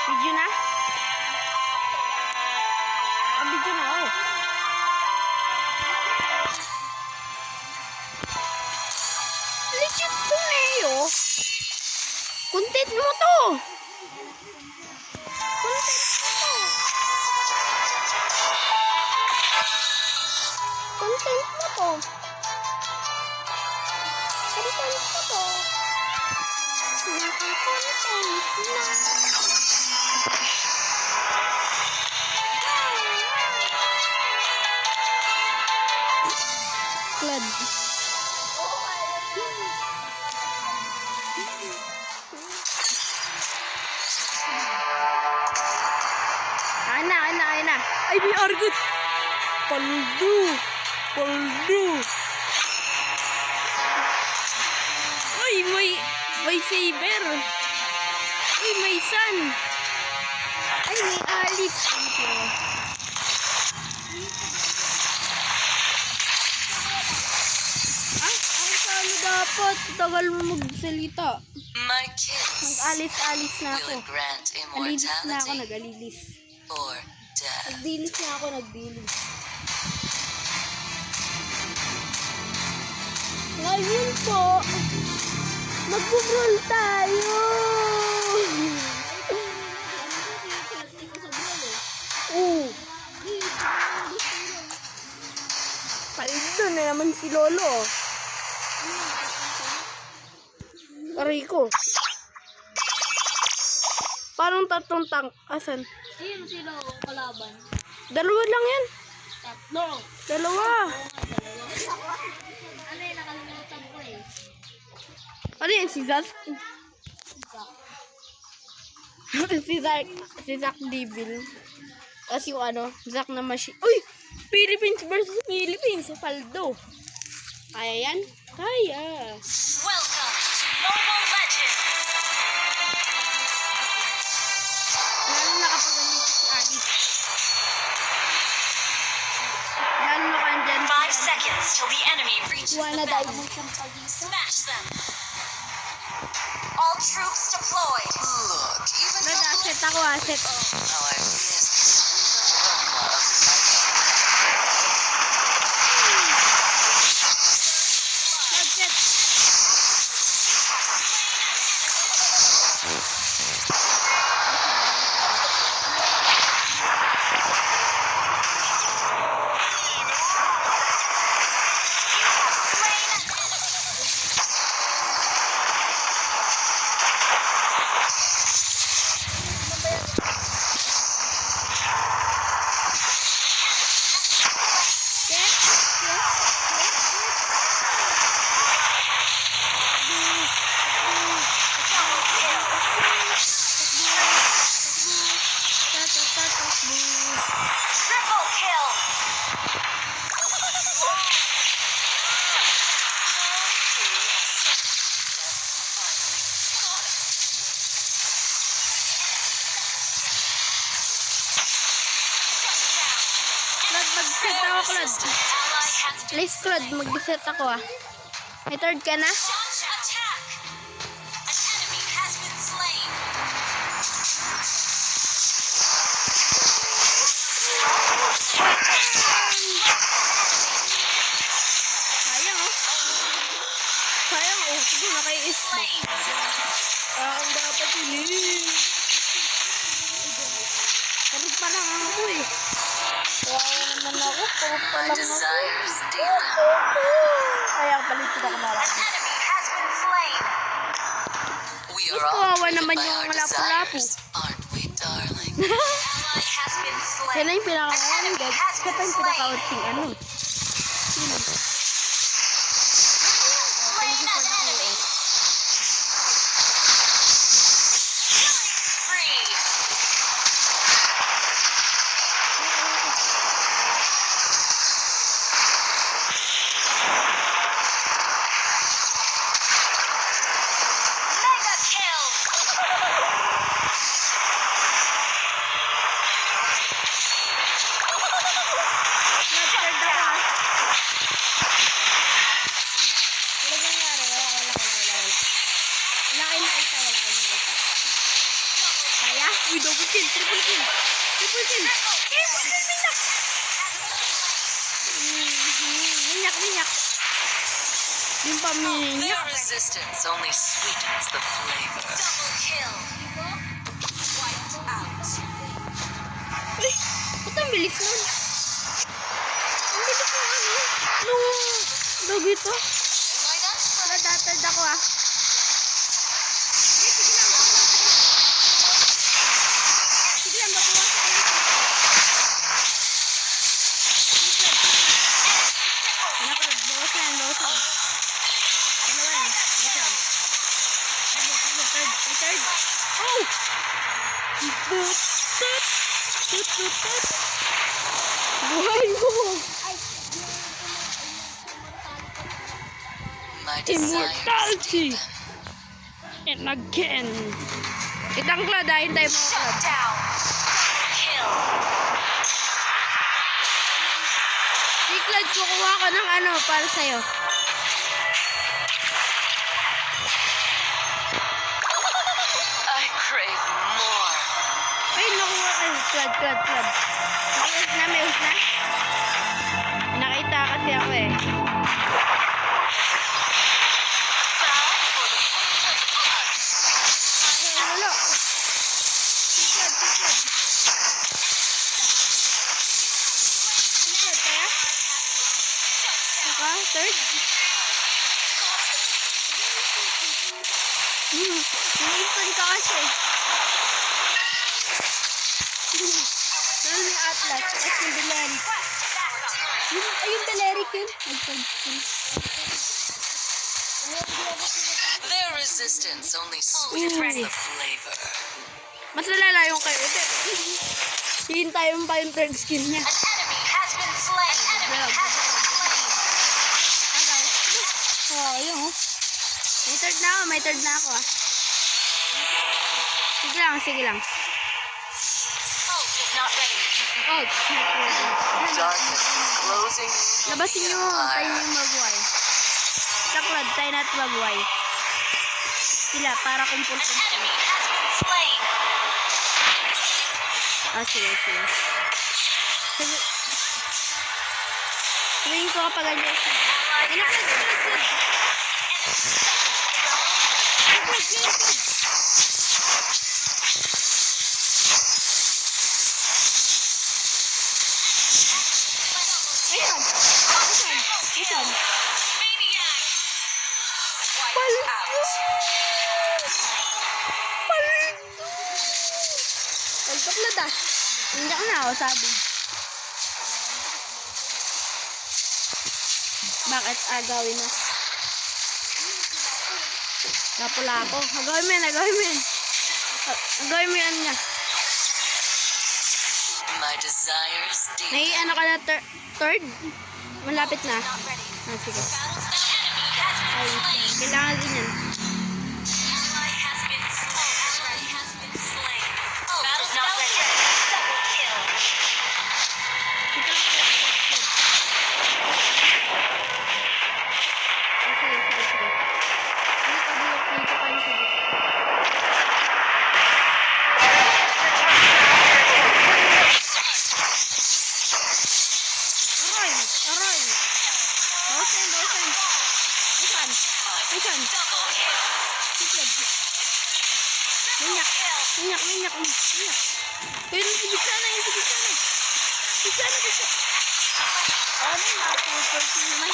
Video na? Video na ako. Legit Suneo. Content mo to. Content mo to. Naka-content na. Clud. Ana. Ay, may argot. Paldo. Uy, may saber. Uy, may sun. Ay, may alis. Dapat tagal mo magsalita. Mag-alis na ako. Alilis na ako, nag-alilis. Nagdilis na ako, nagdilis. Ngayon po, mag-brawl tayo. Paldo na naman si Lolo. Aray ko. Parang tatlong tank. Asan? Sino sila kalaban? Dalawa lang yan. Tatlo. Dalawa. Ano yung nakalimutan ko eh? Ano yan? Si Zack? si Zack Devil. Tapos yung ano, Zack na machine. Uy! Philippines versus Philippines. Paldo. Kaya yan? Kaya. Welcome to Mobile Legends! Lalo nakapagaling si Adi. Lalo na kandyan. 5 seconds till the enemy reaches Wanna the die. bell. Smash them! All troops deployed! Look, even Nag-asset ako, asset. how I missed Asset. triple kill! Clad, mag-set ako, Clad. Ally has been Please, Clad, mag-set ako ah. May third ka na? attack! An enemy has been slain! Sayang oh. Sayang oh. Sige, naka-is na. Ang dapat yun. Karot pa lang ako eh. Wow naman ako. Karot pa lang ako. Kaya palit kita An kumarap. enemy has been slain! We Mas kawawa naman yung lapu-lapu. aren't we, darling? Ally has been slain! Yan na yung pinaka-kawan, guys. Kaya pa yung pinaka-outing ano. Sino? Slain an enemy! Killing spree! Mega kill! Nag-third ako ah. Uy, double kill, triple kill. Triple kill. Triple kill, minyak. Minyak. Yung paminyak. Their resistance only sweetens the flavor. Double kill. Wiped out. Uy, ba't ang bilis nun? Ang bilis na ano? No. Lagi ito. Nadatad ako ah. Sige lang, babawas ako. Nakalad, bawas na yan, bawas ako. Dalawa yan, bawas yan. Third. Oh! Tut. Buhay mo! My desire. Immortality! And again! Itangklad ah, hintay mo Shut klad. down. Double kill. Siklad, kukuha ko ng ano para sa'yo. I crave more. Ay, nakuha ka. Klad. May us na. Nakita kasi ako eh. Wala. Siklad. Siklad kaya? Saka, third. Naipan ka kasi. Dahil may Atlas. At yung Belerik. Yung Belerik yun. Their resistance only sweetens the flavor. Mas nalala yung kayo. Hihintayin pa yung third skill niya. An enemy has been slain. An enemy has been slain. Oh, yun oh. May third na ako ah. Sige lang. Ult is not ready. Oh, snap ready. Darkness is closing. Labasin nyo, tayo yung magway. Saklad, tayo na't magway. Sila, para An kumpul-kumpul. enemy has been slain. Ah, sige. Sabihin ko kapag ganyan siya. Inaklad. Ayan. Isan. Maniac. Wiped out. Nagtuklad ah. Hindi ka na ako sabi. Bakit agawin na? Napula ako. Agawin mo yan. Agawin mo yan niya. My desires deep. May ano ka na third? Malapit na. Not ready. Ah, sige. An enemy has been Ay, slain. kailangan din yan. Ally has been slain. Ally has been slain. Ult is not ready. Double kill. Sige. Dito pa yung sige. Aray. Dosen. Isan. Double kill. Siklad. Minyak. Pero yung sana. Ano yung nakapag-14 naman?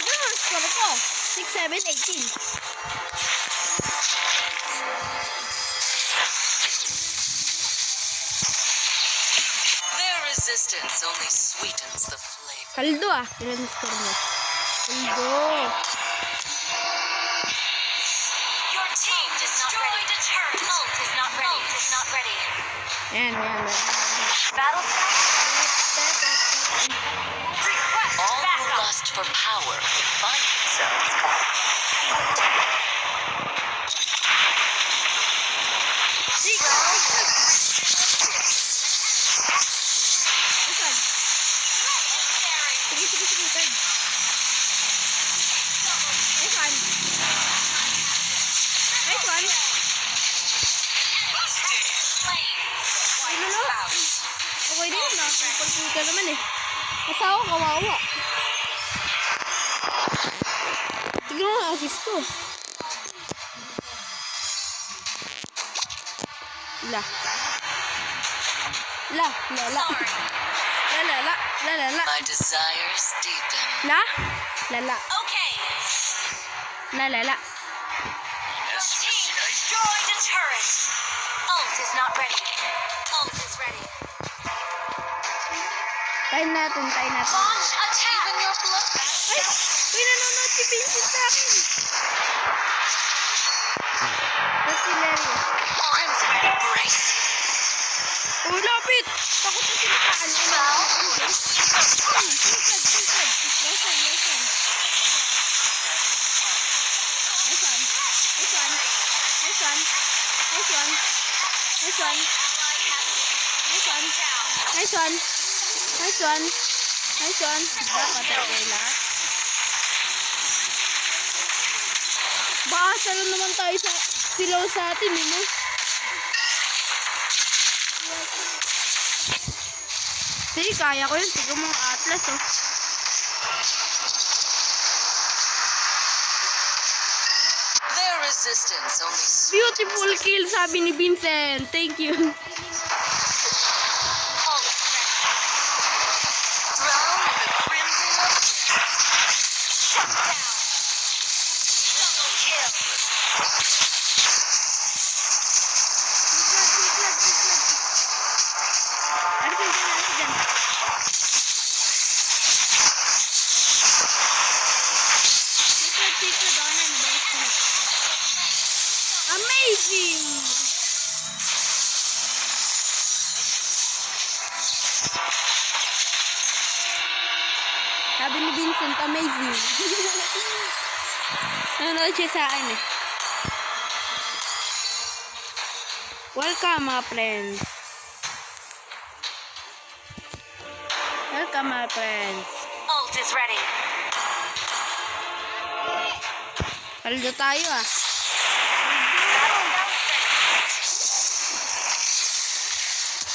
Ito ang score ko. 6, 7, 18. Their resistance only sweetens the flavor. Kaldo ah. Ilan yung score mo? Kaldo. Your team destroyed a turret. Ult is not ready. Ayan. Battle request all who lust for power find themselves. Isan. Legendary. Sige, third. Isan. Nice one. Pagpul ka naman eh. Asawa, kawawa. Tignan mo, assist ko. La. La, la, la. La, la, la, la, la, la. My desires deepen. La, la, la. Okay. La, la, la. Team destroyed a turret. Ult is not ready. Ult is ready. Tayo natin, tayo natin. Launch attack. Even your blood. Ay! Uy, nanonood si Vincent sa akin. That's hilarious. Crimson embrace. Uy, lapit! Takot na sila sa ano. Lawson. Nice one. Dapat tayo lahat. Baka salo naman tayo sa silaw sa atin, eh, no? Sige, kaya ko yun. Tignan mo ang Atlas, oh. Their resistance only Beautiful kill, sabi ni Vincent. Thank you. Drown in the crimson of shut down. Double kill. Amazing! Sabi ni Vincent, amazing. Nanonood siya sa akin, eh. Welcome, mga friends. Welcome, my friends. Ult is ready. Paldo tayo, ah.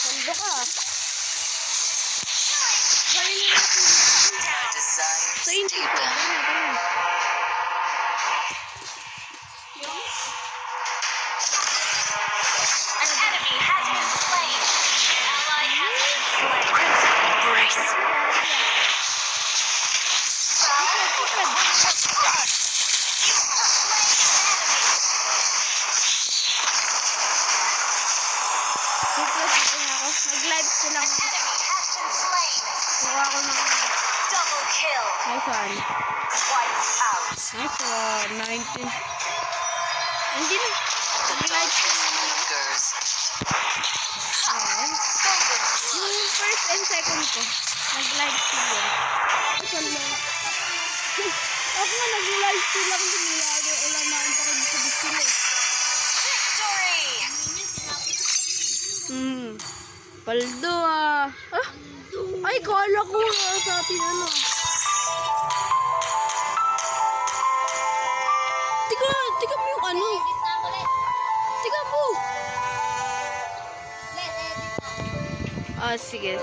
Paldo ka, ah. Sarili natin. My desires Sa inyo. deepen. An enemy has been slain. Ally has been slain. Crimson embrace. Mag-live ko lang. An enemy has been slain. Kuha ko ng Double kill. nice one. Wiped out. Nice one. 19. Hindi na. The Mag-live ko darkness naman ako. lingers. Ayan. Golden blood. Yung first and second ko. Nag-live ko yun. Ito lang. Ako nga nag-live ko lang din nila. Wala na ang takot sa display. Victory. Paldo, ah. Ah? Ay, kala ko sa atin ano. Tiga mo yung ano. Tiga mo. Ah, sige.